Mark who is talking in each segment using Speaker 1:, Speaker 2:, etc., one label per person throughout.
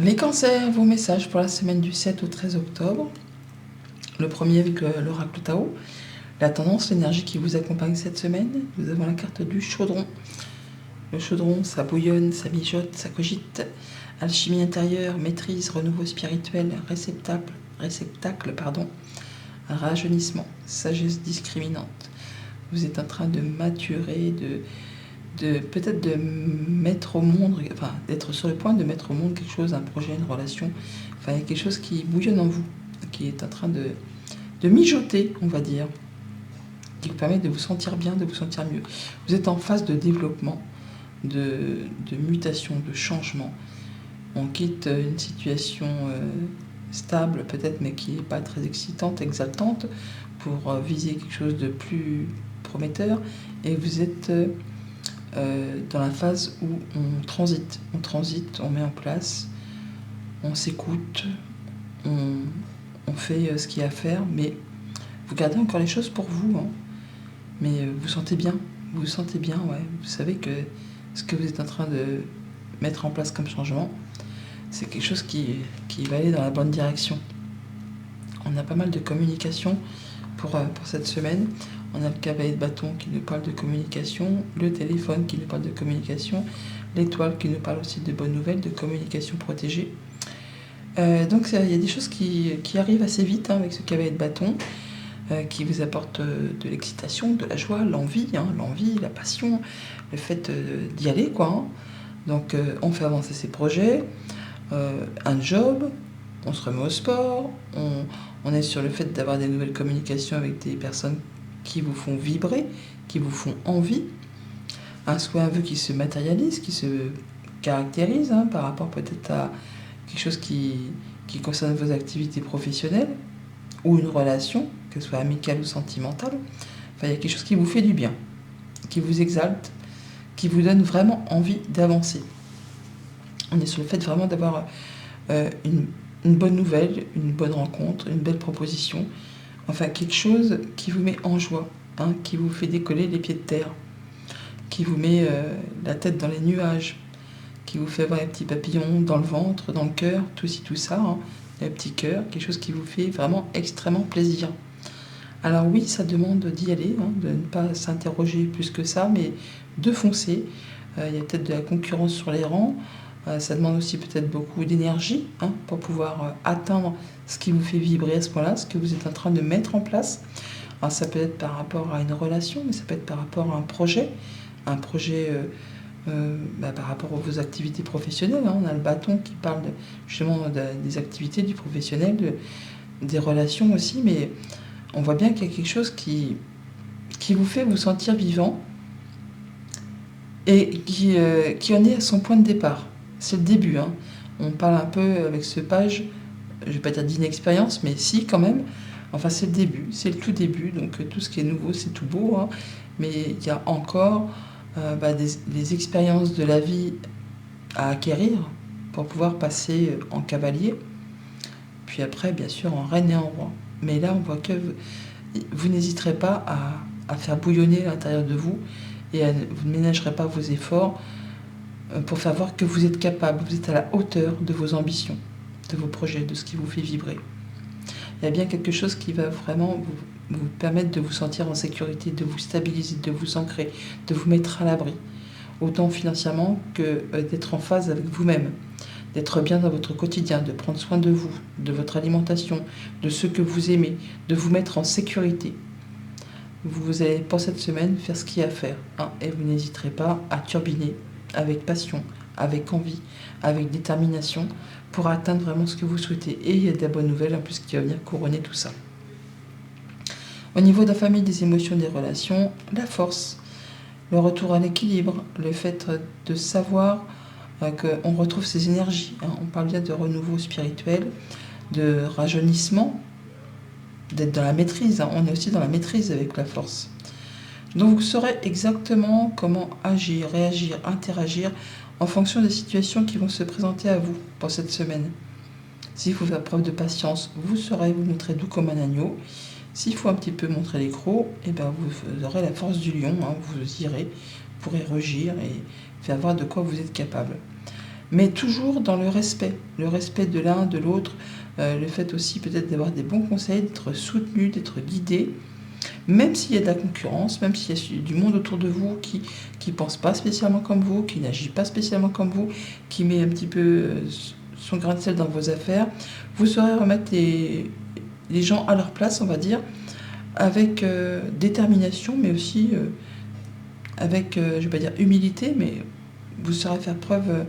Speaker 1: Les cancers, vos messages pour la semaine du 7 au 13 octobre. Le premier avec l'oracle Tao. La tendance, l'énergie qui vous accompagne cette semaine. Nous avons la carte du chaudron. Le chaudron, ça bouillonne, ça mijote, ça cogite. Alchimie intérieure, maîtrise, renouveau spirituel, réceptacle, rajeunissement, sagesse discriminante. Vous êtes en train de maturer, peut-être de mettre au monde, enfin d'être sur le point de mettre au monde quelque chose, un projet, une relation, enfin il y a quelque chose qui bouillonne en vous, qui est en train de mijoter, on va dire, qui vous permet de vous sentir bien, de vous sentir mieux. Vous êtes en phase de développement, de mutation, de changement. On quitte une situation stable peut-être, mais qui n'est pas très excitante, exaltante, pour viser quelque chose de plus prometteur, et vous êtes dans la phase où on transite, on met en place, on s'écoute, on fait ce qu'il y a à faire, mais vous gardez encore les choses pour vous, hein. Mais vous sentez bien, ouais. Vous savez que ce que vous êtes en train de mettre en place comme changement, c'est quelque chose qui va aller dans la bonne direction. On a pas mal de communication pour cette semaine. On a le cavalier de bâton qui nous parle de communication, le téléphone qui nous parle de communication, l'étoile qui nous parle aussi de bonnes nouvelles, de communication protégée. Donc il y a des choses qui arrivent assez vite, hein, avec ce cavalier de bâton, qui vous apporte de l'excitation, de la joie, l'envie, la passion, le fait d'y aller, quoi, hein. Donc on fait avancer ses projets, un job, on se remet au sport, on est sur le fait d'avoir des nouvelles communications avec des personnes qui vous font vibrer, qui vous font envie, un souhait, un vœu qui se matérialise, qui se caractérise, hein, par rapport peut-être à quelque chose qui concerne vos activités professionnelles, ou une relation, que ce soit amicale ou sentimentale. Enfin, il y a quelque chose qui vous fait du bien, qui vous exalte, qui vous donne vraiment envie d'avancer. On est sur le fait vraiment d'avoir une bonne nouvelle, une bonne rencontre, une belle proposition, enfin quelque chose qui vous met en joie, hein, qui vous fait décoller les pieds de terre, qui vous met la tête dans les nuages, qui vous fait avoir les petits papillons dans le ventre, dans le cœur, tout ça, hein, les petits cœurs, quelque chose qui vous fait vraiment extrêmement plaisir. Alors oui, ça demande d'y aller, hein, de ne pas s'interroger plus que ça, mais de foncer. Il y a peut-être de la concurrence sur les rangs. Ça demande aussi peut-être beaucoup d'énergie, hein, pour pouvoir atteindre ce qui vous fait vibrer à ce point-là, ce que vous êtes en train de mettre en place. Alors ça peut être par rapport à une relation, mais ça peut être par rapport à un projet par rapport à vos activités professionnelles, hein. On a le bâton qui parle justement des activités, du professionnel, des relations aussi, mais on voit bien qu'il y a quelque chose qui vous fait vous sentir vivant et qui en est à son point de départ. C'est le début, hein. On parle un peu avec ce page, je ne vais pas dire d'inexpérience, mais si quand même. Enfin, c'est le début, c'est le tout début, donc tout ce qui est nouveau, c'est tout beau, hein. Mais il y a encore des expériences de la vie à acquérir pour pouvoir passer en cavalier, puis après, bien sûr, en reine et en roi. Mais là, on voit que vous n'hésiterez pas à faire bouillonner l'intérieur de vous, et vous ne ménagerez pas vos efforts pour faire voir que vous êtes capable, vous êtes à la hauteur de vos ambitions, de vos projets, de ce qui vous fait vibrer. Il y a bien quelque chose qui va vraiment vous permettre de vous sentir en sécurité, de vous stabiliser, de vous ancrer, de vous mettre à l'abri, autant financièrement que d'être en phase avec vous-même, d'être bien dans votre quotidien, de prendre soin de vous, de votre alimentation, de ce que vous aimez, de vous mettre en sécurité. Vous allez, pour cette semaine, faire ce qu'il y a à faire, hein, et vous n'hésiterez pas à turbiner avec passion, avec envie, avec détermination, pour atteindre vraiment ce que vous souhaitez. Et il y a de la bonne nouvelle en plus qui va venir couronner tout ça. Au niveau de la famille, des émotions, des relations, la force, le retour à l'équilibre, le fait de savoir qu'on retrouve ses énergies, hein. On parle bien de renouveau spirituel, de rajeunissement, d'être dans la maîtrise, hein. On est aussi dans la maîtrise avec la force. Donc vous saurez exactement comment agir, réagir, interagir en fonction des situations qui vont se présenter à vous pour cette semaine. S'il faut faire preuve de patience, vous saurez vous montrer doux comme un agneau. S'il faut un petit peu montrer les crocs, vous aurez la force du lion, hein, vous irez, vous pourrez rugir et faire voir de quoi vous êtes capable. mais toujours dans le respect de l'un, de l'autre, le fait aussi peut-être d'avoir des bons conseils, d'être soutenu, d'être guidé, même s'il y a de la concurrence, même s'il y a du monde autour de vous qui ne pense pas spécialement comme vous, qui n'agit pas spécialement comme vous, qui met un petit peu son grain de sel dans vos affaires, vous saurez remettre les gens à leur place, on va dire, avec détermination, mais aussi avec, je ne vais pas dire humilité, mais vous saurez faire preuve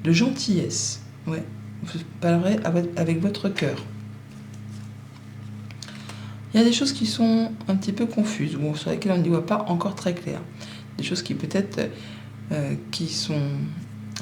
Speaker 1: de gentillesse. Ouais. Vous parlerez avec votre cœur. Il y a des choses qui sont un petit peu confuses, ou sur lesquelles on n'y voit pas encore très clair. Des choses qui peut-être qui sont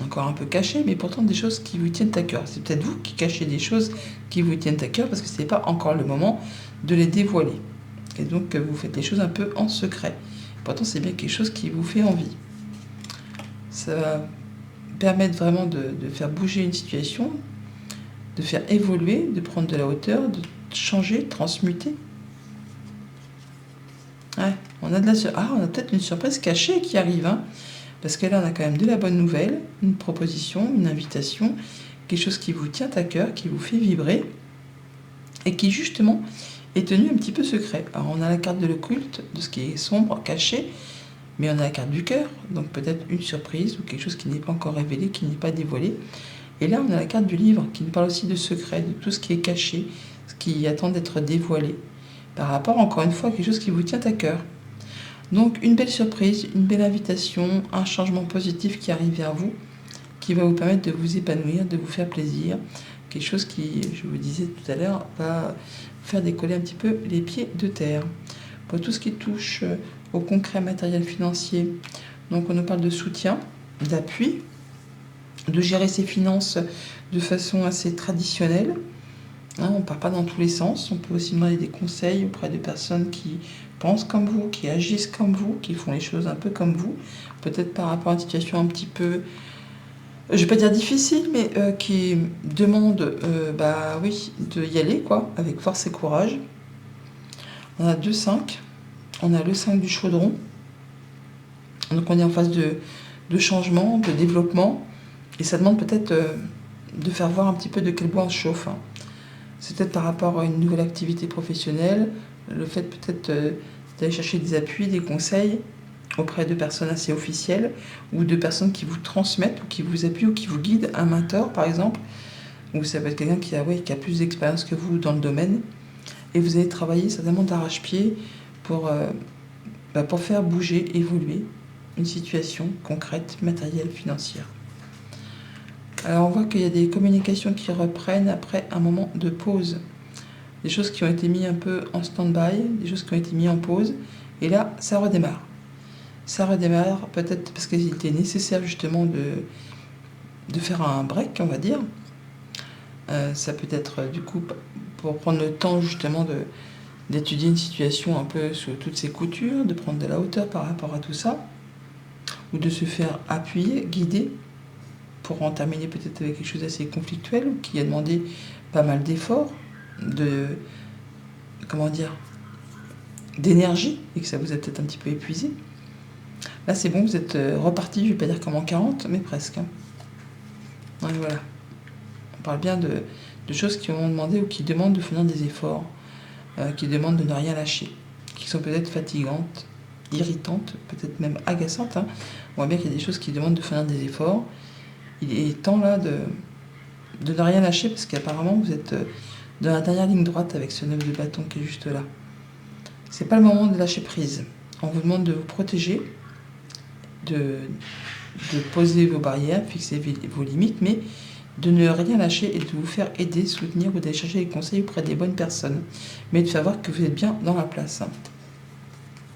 Speaker 1: encore un peu cachées, mais pourtant des choses qui vous tiennent à cœur. C'est peut-être vous qui cachez des choses qui vous tiennent à cœur, parce que ce n'est pas encore le moment de les dévoiler. Et donc vous faites les choses un peu en secret. Pourtant c'est bien quelque chose qui vous fait envie. Ça va permettre vraiment de faire bouger une situation, de faire évoluer, de prendre de la hauteur, de changer, de transmuter. Ouais, on a peut-être une surprise cachée qui arrive, hein, parce que là on a quand même de la bonne nouvelle, une proposition, une invitation, quelque chose qui vous tient à cœur, qui vous fait vibrer, et qui justement est tenu un petit peu secret. Alors on a la carte de l'occulte, de ce qui est sombre, caché, mais on a la carte du cœur, donc peut-être une surprise ou quelque chose qui n'est pas encore révélé, qui n'est pas dévoilé. Et là on a la carte du livre, qui nous parle aussi de secret, de tout ce qui est caché, ce qui attend d'être dévoilé, par rapport encore une fois à quelque chose qui vous tient à cœur. Donc une belle surprise, une belle invitation, un changement positif qui arrive vers vous, qui va vous permettre de vous épanouir, de vous faire plaisir, quelque chose qui, je vous disais tout à l'heure, va faire décoller un petit peu les pieds de terre. Pour tout ce qui touche au concret matériel financier, donc on nous parle de soutien, d'appui, de gérer ses finances de façon assez traditionnelle. Hein, on ne part pas dans tous les sens, on peut aussi demander des conseils auprès de personnes qui pensent comme vous, qui agissent comme vous, qui font les choses un peu comme vous, peut-être par rapport à une situation un petit peu, je ne vais pas dire difficile, mais qui demande de y aller, quoi, avec force et courage. On a 2-5, on a le 5 du chaudron, donc on est en phase de changement, de développement, et ça demande peut-être de faire voir un petit peu de quel bois on se chauffe, hein. C'est peut-être par rapport à une nouvelle activité professionnelle, le fait peut-être d'aller chercher des appuis, des conseils auprès de personnes assez officielles ou de personnes qui vous transmettent ou qui vous appuient ou qui vous guident, un mentor par exemple, ou ça peut être quelqu'un qui a plus d'expérience que vous dans le domaine, et vous allez travailler certainement d'arrache-pied pour faire bouger, évoluer une situation concrète, matérielle, financière. Alors on voit qu'il y a des communications qui reprennent après un moment de pause. Des choses qui ont été mises un peu en stand-by, des choses qui ont été mises en pause. Et là, ça redémarre. Ça redémarre peut-être parce qu'il était nécessaire justement de faire un break, on va dire. Ça peut être du coup pour prendre le temps justement d'étudier une situation un peu sous toutes ses coutures, de prendre de la hauteur par rapport à tout ça, ou de se faire appuyer, guider, pour en terminer peut-être avec quelque chose d'assez conflictuel, qui a demandé pas mal d'efforts, d'énergie, et que ça vous a peut-être un petit peu épuisé. Là c'est bon, vous êtes reparti, je ne vais pas dire comme en 40, mais presque. Hein. Ouais, voilà. On parle bien de choses qui ont demandé ou qui demandent de fournir des efforts, qui demandent de ne rien lâcher, qui sont peut-être fatigantes, irritantes, peut-être même agaçantes. Hein. On voit bien qu'il y a des choses qui demandent de fournir des efforts. Il est temps là de ne rien lâcher parce qu'apparemment vous êtes dans la dernière ligne droite avec ce 9 de bâton qui est juste là. C'est pas le moment de lâcher prise. On vous demande de vous protéger, de poser vos barrières, fixer vos limites, mais de ne rien lâcher et de vous faire aider, soutenir ou d'aller chercher des conseils auprès des bonnes personnes. Mais de faire voir que vous êtes bien dans la place.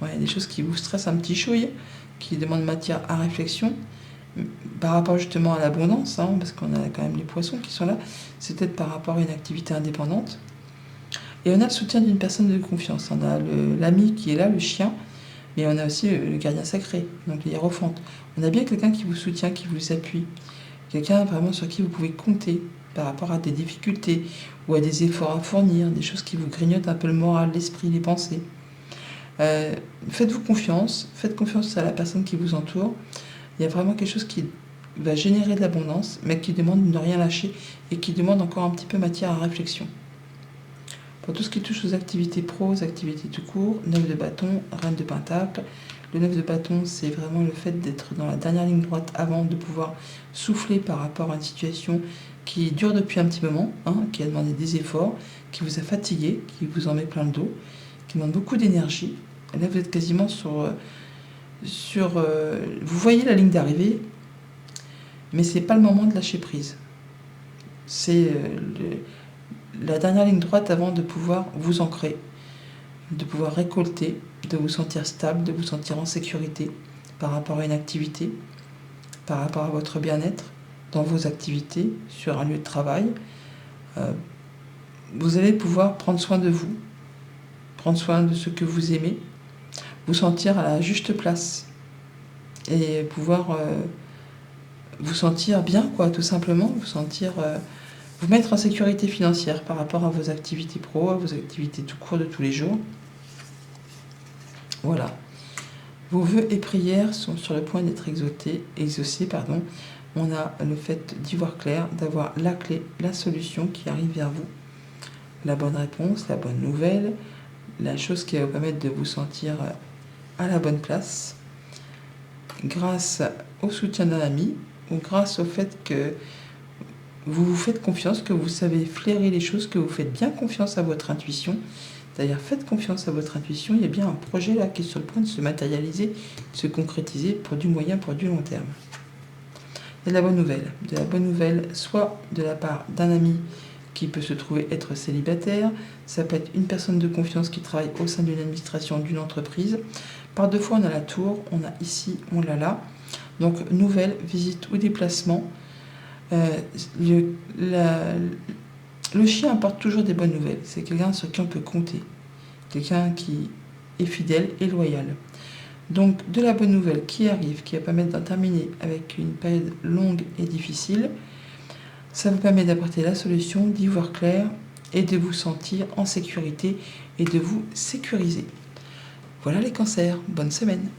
Speaker 1: Ouais, il y a des choses qui vous stressent un petit chouille, qui demandent matière à réflexion. Par rapport justement à l'abondance, hein, parce qu'on a quand même les poissons qui sont là, c'est peut-être par rapport à une activité indépendante. Et on a le soutien d'une personne de confiance. On a l'ami qui est là, le chien, mais on a aussi le gardien sacré, donc les hiérophantes. On a bien quelqu'un qui vous soutient, qui vous appuie, quelqu'un vraiment sur qui vous pouvez compter par rapport à des difficultés ou à des efforts à fournir, des choses qui vous grignotent un peu le moral, l'esprit, les pensées. Faites-vous confiance, faites confiance à la personne qui vous entoure. Il y a vraiment quelque chose qui va générer de l'abondance, mais qui demande de ne rien lâcher et qui demande encore un petit peu matière à réflexion. Pour tout ce qui touche aux activités pro, aux activités tout court, 9 de bâton, reine de pentacle. Le 9 de bâton, c'est vraiment le fait d'être dans la dernière ligne droite avant de pouvoir souffler par rapport à une situation qui dure depuis un petit moment, qui a demandé des efforts, qui vous a fatigué, qui vous en met plein le dos, qui demande beaucoup d'énergie. Là, vous êtes quasiment vous voyez la ligne d'arrivée, mais c'est pas le moment de lâcher prise. C'est la dernière ligne droite avant de pouvoir vous ancrer, de pouvoir récolter, de vous sentir stable, de vous sentir en sécurité par rapport à une activité, par rapport à votre bien-être dans vos activités, sur un lieu de travail. Vous allez pouvoir prendre soin de vous, prendre soin de ce que vous aimez, vous sentir à la juste place et pouvoir vous sentir bien, quoi, tout simplement, vous mettre en sécurité financière par rapport à vos activités pro, à vos activités tout court de tous les jours. Voilà. Vos vœux et prières sont sur le point d'être exaucés. On a le fait d'y voir clair, d'avoir la clé, la solution qui arrive vers vous. La bonne réponse, la bonne nouvelle, la chose qui va vous permettre de vous sentir à la bonne place, grâce au soutien d'un ami ou grâce au fait que vous vous faites confiance, que vous savez flairer les choses, que vous faites bien confiance à votre intuition. D'ailleurs, faites confiance à votre intuition. Il y a bien un projet là qui est sur le point de se matérialiser, de se concrétiser pour du moyen, pour du long terme. Il y a de la bonne nouvelle. De la bonne nouvelle, soit de la part d'un ami qui peut se trouver être célibataire. Ça peut être une personne de confiance qui travaille au sein d'une administration, d'une entreprise. Par deux fois, on a la tour, on a ici, on l'a là. Donc, nouvelle, visite ou déplacement. Le chien apporte toujours des bonnes nouvelles. C'est quelqu'un sur qui on peut compter. Quelqu'un qui est fidèle et loyal. Donc, de la bonne nouvelle qui arrive, qui va permettre d'en terminer avec une période longue et difficile. Ça vous permet d'apporter la solution, d'y voir clair et de vous sentir en sécurité et de vous sécuriser. Voilà les cancers. Bonne semaine.